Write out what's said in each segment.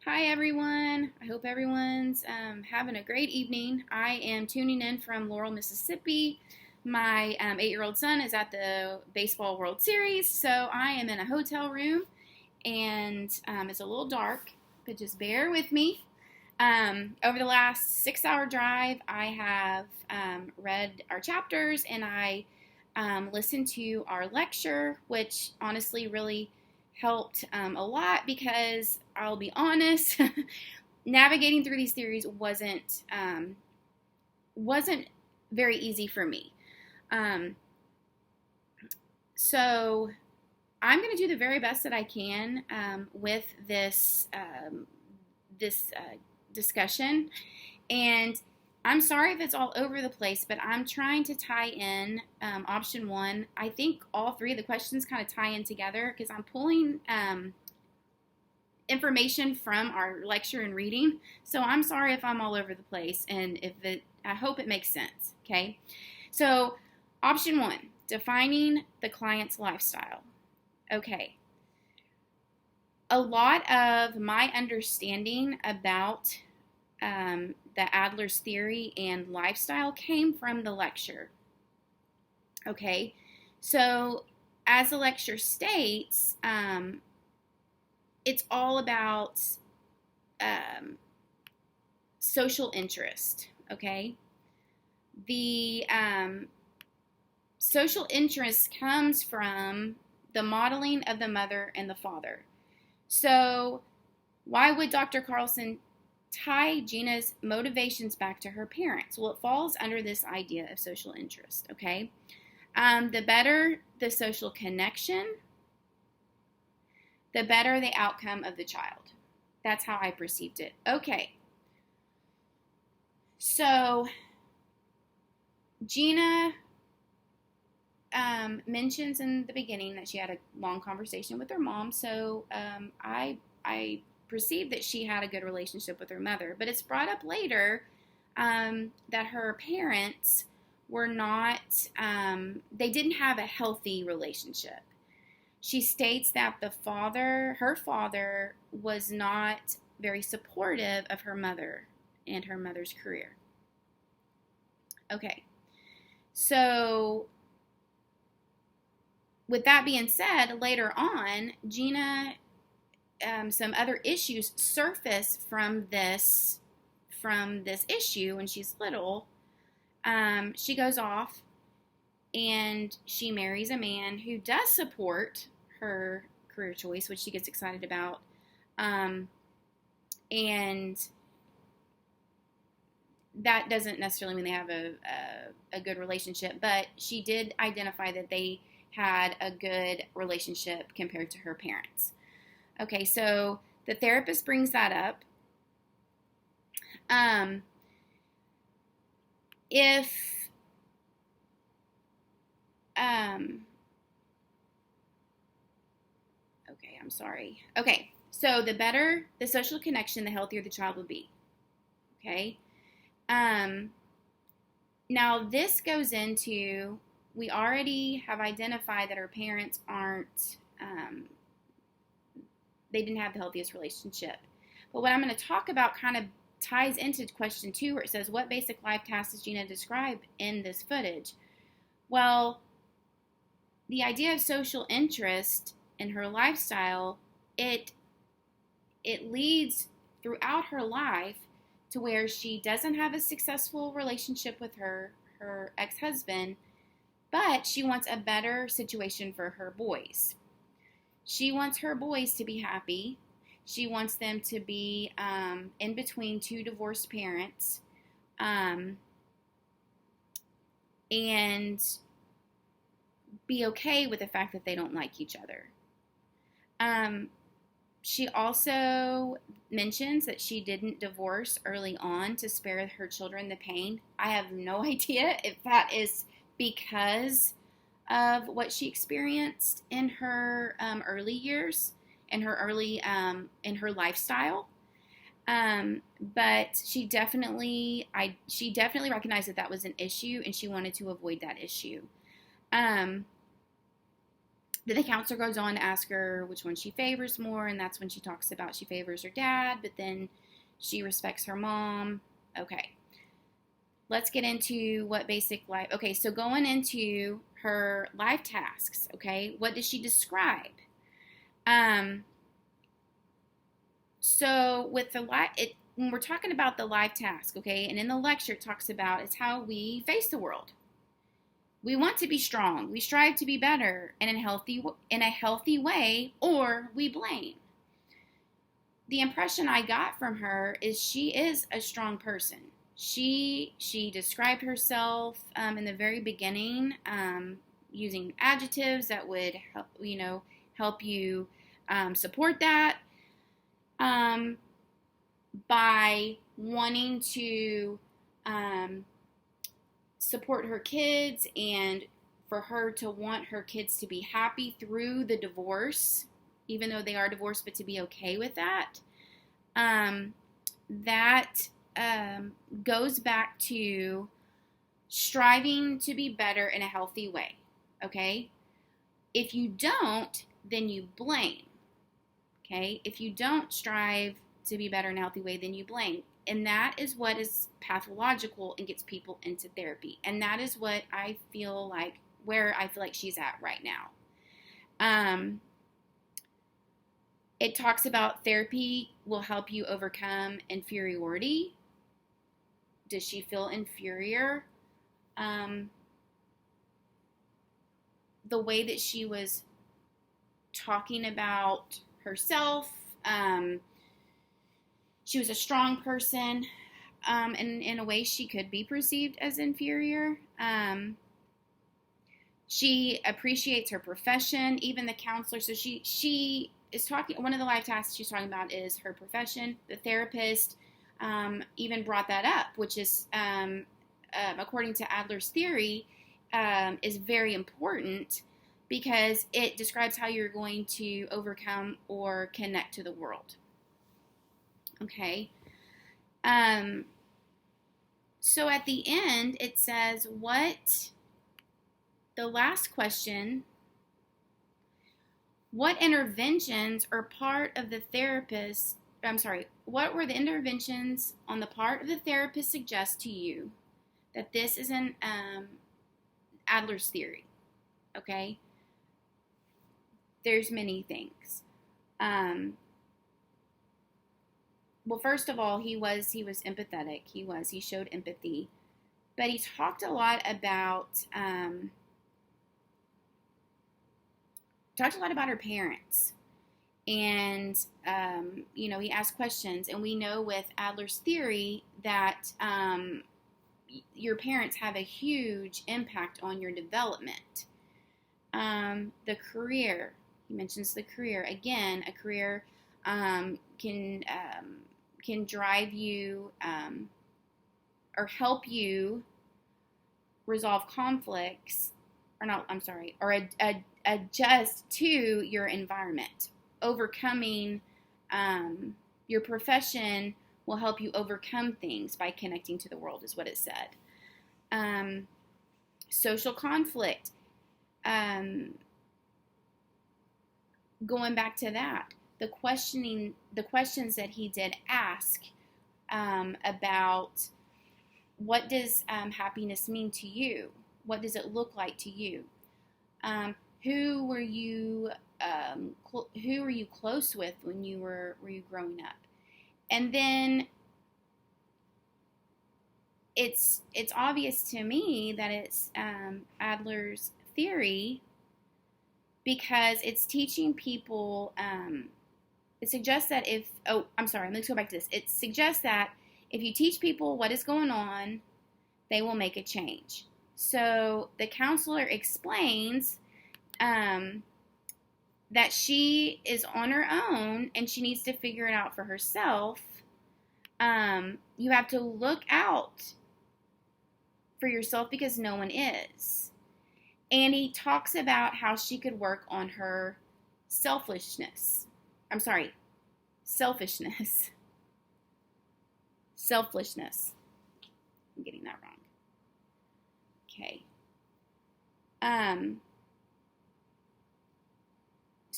Hi everyone. I hope everyone's having a great evening. I am tuning in from Laurel, Mississippi. My 8-year-old son is at the Baseball World Series, so I am in a hotel room and it's a little dark, but just bear with me. Over the last 6-hour drive, I have read our chapters and I listened to our lecture, which honestly really helped a lot because I'll be honest, navigating through these theories wasn't very easy for me. So I'm going to do the very best that I can with this discussion, and I'm sorry if it's all over the place, but I'm trying to tie in option one. I think all three of the questions kind of tie in together because I'm pulling information from our lecture and reading. So I'm sorry if I'm all over the place, and I hope it makes sense. Okay. So option one, defining the client's lifestyle. Okay. A lot of my understanding about the Adler's theory and lifestyle came from the lecture. Okay, so as the lecture states, it's all about social interest. Okay, the social interest comes from the modeling of the mother and the father. So why would Dr. Carlson tie Gina's motivations back to her parents? Well, it falls under this idea of social interest, okay? The better the social connection, the better the outcome of the child. That's how I perceived it. Okay. So Gina mentions in the beginning that she had a long conversation with her mom, so I perceived that she had a good relationship with her mother, but it's brought up later that her parents were not, they didn't have a healthy relationship. She states that her father was not very supportive of her mother and her mother's career. Okay, so with that being said, later on, Gina, some other issues surface from this issue when she's little. She goes off and she marries a man who does support her career choice, which she gets excited about. And that doesn't necessarily mean they have a good relationship, but she did identify that they had a good relationship compared to her parents. Okay, so the therapist brings that up. Okay, I'm sorry. Okay, so the better the social connection, the healthier the child will be. Okay. Now this goes into, we already have identified that her parents aren't, they didn't have the healthiest relationship. But what I'm going to talk about kind of ties into question 2, where it says, what basic life tasks does Gina describe in this footage? Well, the idea of social interest in her lifestyle, it leads throughout her life to where she doesn't have a successful relationship with her ex-husband, but she wants a better situation for her boys. She wants her boys to be happy. She wants them to be in between two divorced parents, and be okay with the fact that they don't like each other. She also mentions that she didn't divorce early on to spare her children the pain. I have no idea if that is because of what she experienced in her early years, in her lifestyle. But she definitely recognized that was an issue, and she wanted to avoid that issue. Then the counselor goes on to ask her which one she favors more, and that's when she talks about she favors her dad, but then she respects her mom. Okay. Let's get into what basic life. Okay, so going into her life tasks, okay, what does she describe? So with the when we're talking about the life task, okay, and in the lecture it talks about it's how we face the world. We want to be strong. We strive to be better in a healthy way, or we blame. The impression I got from her is she is a strong person. She described herself in the very beginning using adjectives that would help you support that by wanting to support her kids and for her to want her kids to be happy through the divorce, even though they are divorced, but to be okay with that. That goes back to striving to be better in a healthy way, okay? If you don't, then you blame, okay? If you don't strive to be better in a healthy way, then you blame. And that is what is pathological and gets people into therapy. And that is what I feel like, where I feel like she's at right now. It talks about therapy will help you overcome inferiority. Does she feel inferior? The way that she was talking about herself, she was a strong person, and in a way she could be perceived as inferior. She appreciates her profession, even the counselor. So she is talking, one of the life tasks she's talking about is her profession. The therapist even brought that up, which is, according to Adler's theory, is very important because it describes how you're going to overcome or connect to the world. Okay. So at the end, it says the last question, what interventions are part of the therapist, what were the interventions on the part of the therapist suggest to you that this is an Adler's theory, okay? There's many things. Well, first of all, he was empathetic. He showed empathy, but he talked a lot about her parents, and he asked questions. And we know with Adler's theory that your parents have a huge impact on your development. The career, he mentions the career again. A career can drive you or help you resolve conflicts, or adjust to your environment. Overcoming your profession will help you overcome things by connecting to the world, is what it said. Social conflict. Going back to that, the questions that he did ask about what does happiness mean to you? What does it look like to you? Who were you close with when you were growing up? And then it's obvious to me that it's Adler's theory, because it's teaching people. It suggests that let's go back to this. It suggests that if you teach people what is going on, they will make a change. So the counselor explains that she is on her own and she needs to figure it out for herself. You have to look out for yourself because no one is. And he talks about how she could work on her selfishness. Selfishness. I'm getting that wrong. Okay.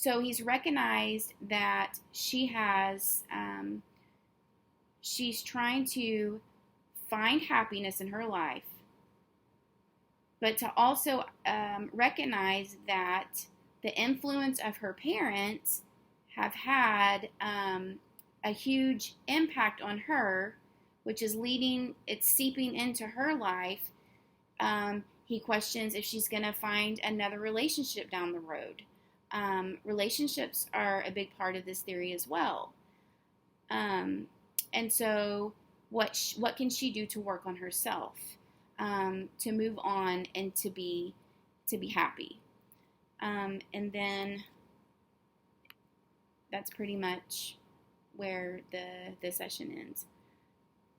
so he's recognized that she's trying to find happiness in her life, but to also recognize that the influence of her parents have had a huge impact on her, which is it's seeping into her life. He questions if she's going to find another relationship down the road. Relationships are a big part of this theory as well. And so what can she do to work on herself, to move on and to be happy? And then that's pretty much where the session ends.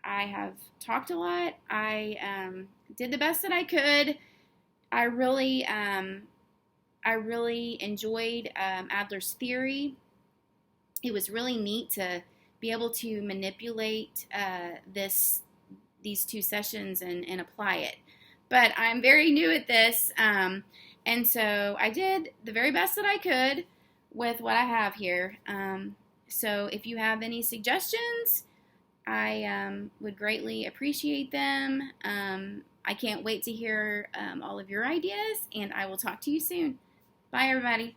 I have talked a lot. I did the best that I could. I really enjoyed Adler's theory. It was really neat to be able to manipulate these two sessions and apply it. But I'm very new at this, and so I did the very best that I could with what I have here. So if you have any suggestions, I would greatly appreciate them. I can't wait to hear all of your ideas, and I will talk to you soon. Bye, everybody.